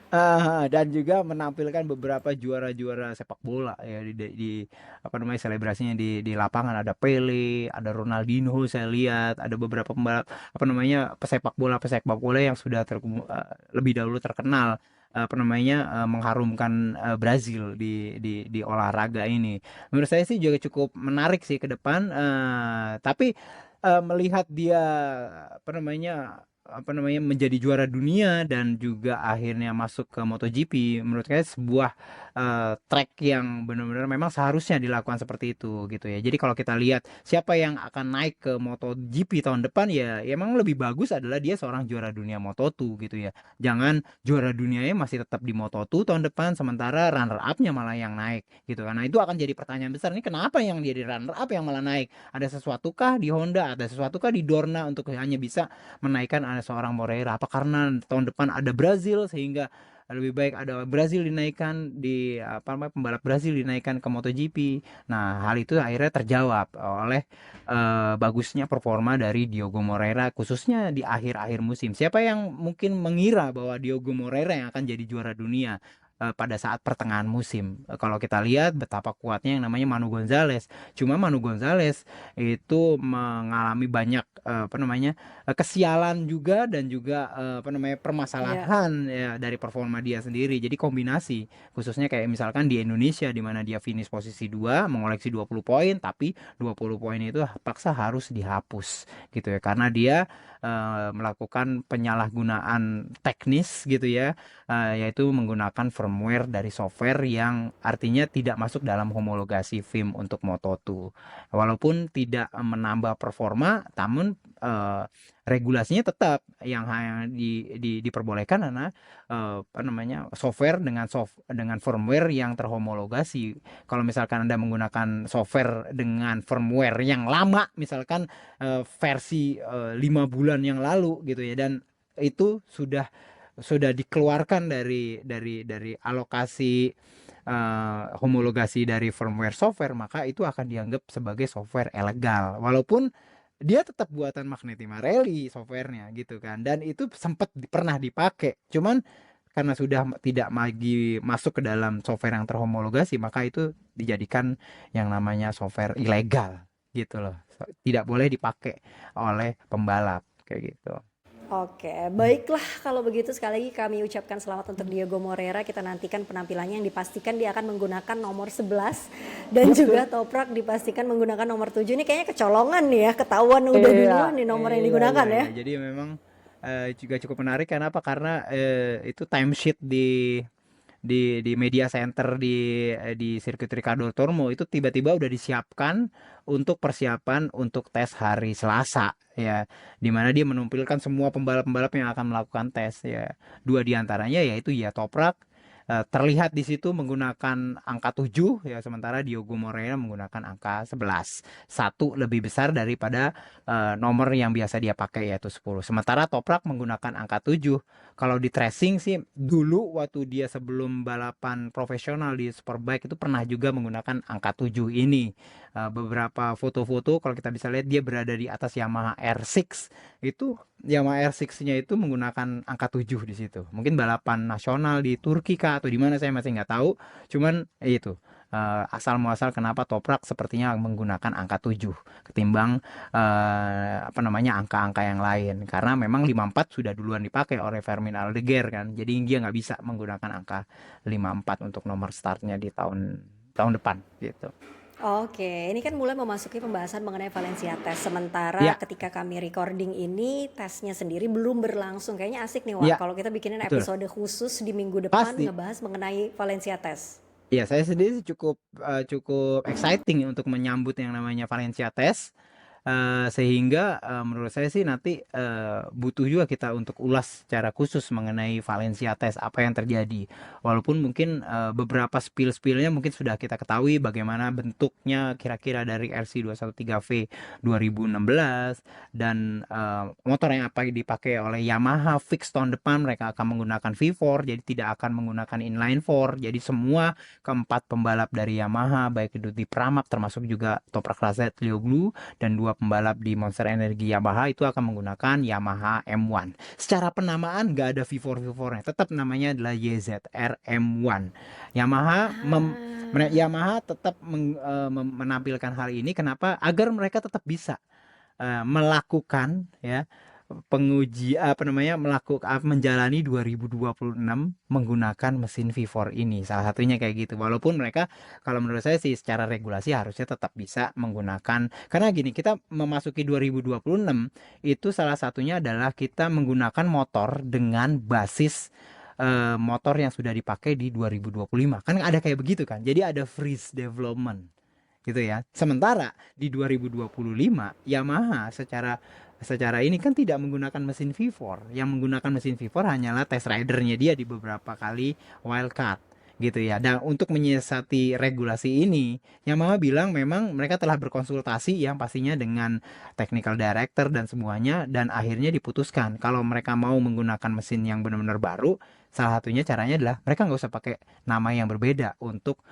Dan juga menampilkan beberapa juara-juara sepak bola ya apa namanya, selebrasinya di lapangan. Ada Pele, ada Ronaldinho, saya lihat ada beberapa pembalap apa namanya, pesepak bola yang sudah lebih dahulu terkenal apa namanya, mengharumkan Brazil di olahraga ini. Menurut saya sih juga cukup menarik sih ke depan, tapi melihat dia menjadi juara dunia dan juga akhirnya masuk ke MotoGP, menurut saya sebuah track yang benar-benar memang seharusnya dilakukan seperti itu gitu ya. Jadi kalau kita lihat siapa yang akan naik ke MotoGP tahun depan, ya emang lebih bagus adalah dia seorang juara dunia Moto2 gitu ya. Jangan juara dunianya masih tetap di Moto2 tahun depan sementara runner up-nya malah yang naik gitu. Karena itu akan jadi pertanyaan besar, ini kenapa yang jadi runner up yang malah naik? Ada sesuatukah di Honda, ada sesuatukah di Dorna untuk hanya bisa menaikkan ada seorang Moreira? Apa karena tahun depan ada Brazil sehingga lebih baik ada Brazil dinaikkan pembalap Brazil dinaikkan ke MotoGP. Nah, hal itu akhirnya terjawab oleh bagusnya performa dari Diogo Moreira khususnya di akhir-akhir musim. Siapa yang mungkin mengira bahwa Diogo Moreira yang akan jadi juara dunia pada saat pertengahan musim? Kalau kita lihat betapa kuatnya yang namanya Manu Gonzalez. Cuma Manu Gonzalez itu mengalami banyak kesialan juga dan juga Ya. permasalahan ya dari performa dia sendiri. Jadi kombinasi khususnya kayak misalkan di Indonesia di mana dia finish posisi 2 mengoleksi 20 poin, tapi 20 poin itu paksa harus dihapus gitu ya karena dia melakukan penyalahgunaan teknis gitu ya, yaitu menggunakan firmware dari software yang artinya tidak masuk dalam homologasi FIM untuk Moto2. Walaupun tidak menambah performa, namun regulasinya tetap yang diperbolehkan karena software dengan firmware yang terhomologasi. Kalau misalkan Anda menggunakan software dengan firmware yang lama, misalkan versi 5 bulan yang lalu gitu ya, dan itu sudah dikeluarkan dari alokasi homologasi dari firmware software, maka itu akan dianggap sebagai software ilegal walaupun dia tetap buatan Magneti Marelli softwarenya gitu kan, dan itu sempat pernah dipakai, cuman karena sudah tidak lagi masuk ke dalam software yang terhomologasi, maka itu dijadikan yang namanya software ilegal gitu loh. Tidak boleh dipakai oleh pembalap kayak gitu. Oke, baiklah kalau begitu sekali lagi kami ucapkan selamat untuk Diego Moreira. Kita nantikan penampilannya yang dipastikan dia akan menggunakan nomor 11 dan juga Toprak dipastikan menggunakan nomor 7. Ini kayaknya kecolongan nih ya, ketahuan udah duluan nih nomor yang digunakan ya. Jadi memang juga cukup menarik. Kenapa? Karena itu timesheet di media center di sirkuit Ricardo Tormo itu tiba-tiba udah disiapkan untuk persiapan untuk tes hari Selasa ya, dimana dia menampilkan semua pembalap-pembalap yang akan melakukan tes ya. Dua diantaranya yaitu ya Toprak terlihat di situ menggunakan angka 7 ya, sementara Diogo Moreira menggunakan angka 11. Satu lebih besar daripada nomor yang biasa dia pakai yaitu 10. Sementara Toprak menggunakan angka 7. Kalau di tracing sih dulu waktu dia sebelum balapan profesional di Superbike itu pernah juga menggunakan angka 7 ini. Beberapa foto-foto kalau kita bisa lihat dia berada di atas Yamaha R6. Itu Yamaha R6-nya itu menggunakan angka 7 di situ. Mungkin balapan nasional di Turki kah atau di mana saya masih nggak tahu. Cuman itu asal muasal kenapa Toprak sepertinya menggunakan angka 7 ketimbang angka-angka yang lain, karena memang 54 sudah duluan dipakai oleh Fermin Aldeguer kan. Jadi dia nggak bisa menggunakan angka 54 untuk nomor startnya di tahun depan gitu. Oke, ini kan mulai memasuki pembahasan mengenai Valencia Test. Sementara Ya, ketika kami recording ini, tesnya sendiri belum berlangsung. Kayaknya asik nih, Wak. ya, Kalau kita bikinin betul. episode khusus di minggu depan Pasti. ngebahas mengenai Valencia Test. Ya, saya sendiri cukup exciting untuk menyambut yang namanya Valencia Test. Sehingga menurut saya sih nanti butuh juga kita untuk ulas secara khusus mengenai Valencia Test apa yang terjadi. Walaupun mungkin beberapa spill-spillnya mungkin sudah kita ketahui bagaimana bentuknya kira-kira dari RC213V 2016, dan motor yang apa dipakai oleh Yamaha fix tahun depan mereka akan menggunakan V4, jadi tidak akan menggunakan inline 4. Jadi semua keempat pembalap dari Yamaha baik itu di Pramac termasuk juga Toprak Lioglu dan dua pembalap di Monster Energy Yamaha itu akan menggunakan Yamaha M1. Secara penamaan nggak ada V4-nya, tetap namanya adalah YZR M1. Yamaha tetap menampilkan hal ini kenapa? Agar mereka tetap bisa melakukan ya menjalani 2026 menggunakan mesin V4 ini. Salah satunya kayak gitu. Walaupun mereka kalau menurut saya sih secara regulasi harusnya tetap bisa menggunakan, karena gini, kita memasuki 2026 itu salah satunya adalah kita menggunakan motor dengan basis motor yang sudah dipakai di 2025. Kan ada kayak begitu kan. Jadi ada freeze development gitu ya. Sementara di 2025 Yamaha secara secara ini kan tidak menggunakan mesin V4. Yang menggunakan mesin V4 hanyalah test ridernya dia di beberapa kali wildcard gitu ya. Dan untuk menyiasati regulasi ini, Yamaha bilang memang mereka telah berkonsultasi yang pastinya dengan technical director dan semuanya, dan akhirnya diputuskan kalau mereka mau menggunakan mesin yang benar-benar baru, salah satunya caranya adalah mereka nggak usah pakai nama yang berbeda untuk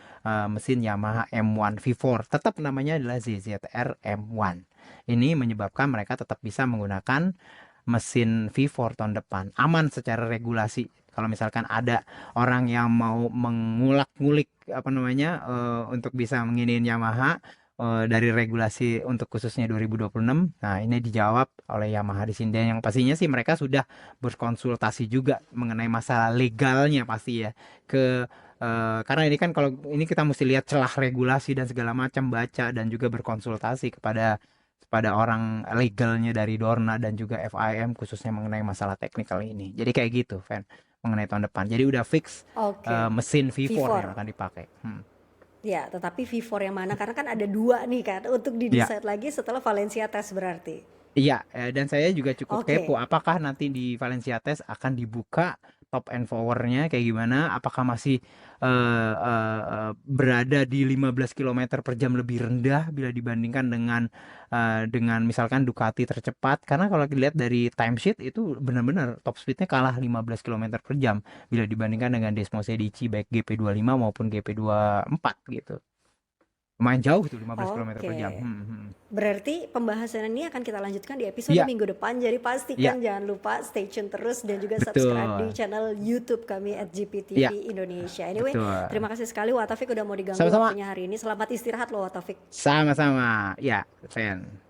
mesin Yamaha M1 V4. Tetap namanya adalah ZZR M1. Ini menyebabkan mereka tetap bisa menggunakan mesin V4 tahun depan. Aman secara regulasi. Kalau misalkan ada orang yang mau mengulak-ngulik untuk bisa menginiin Yamaha dari regulasi untuk khususnya 2026. Nah, ini dijawab oleh Yamaha di sini. Dan yang pastinya sih mereka sudah berkonsultasi juga mengenai masalah legalnya pasti ya ke karena ini kan kalau ini kita mesti lihat celah regulasi dan segala macam, baca dan juga berkonsultasi kepada orang legalnya dari Dorna dan juga FIM khususnya mengenai masalah teknikal ini. Jadi kayak gitu, Fan, mengenai tahun depan. Jadi udah fix Oke, mesin V4 V4. yang akan dipakai. Ya, tetapi V4 yang mana? Karena kan ada dua nih kan untuk Ya, didesain lagi setelah Valencia Test berarti. iya, dan saya juga cukup kepo Oke. apakah nanti di Valencia Test akan dibuka top end powernya kayak gimana, apakah masih berada di 15 km per jam lebih rendah bila dibandingkan dengan misalkan Ducati tercepat, karena kalau dilihat dari timesheet itu benar-benar top speednya kalah 15 km per jam bila dibandingkan dengan Desmo Sedici baik GP25 maupun GP24 gitu. Lumayan jauh tuh 15 km per jam. Oke. Berarti pembahasan ini akan kita lanjutkan di episode Iya, minggu depan. Jadi iya, pastikan jangan lupa stay tune terus dan juga subscribe di betul. channel YouTube kami Iya, @GPTV Indonesia. Anyway, betul. terima kasih sekali Wak Taufik udah mau diganggu Sama-sama. waktunya hari ini. Selamat istirahat loh Wak Taufik. Sama-sama. Ya, Fen.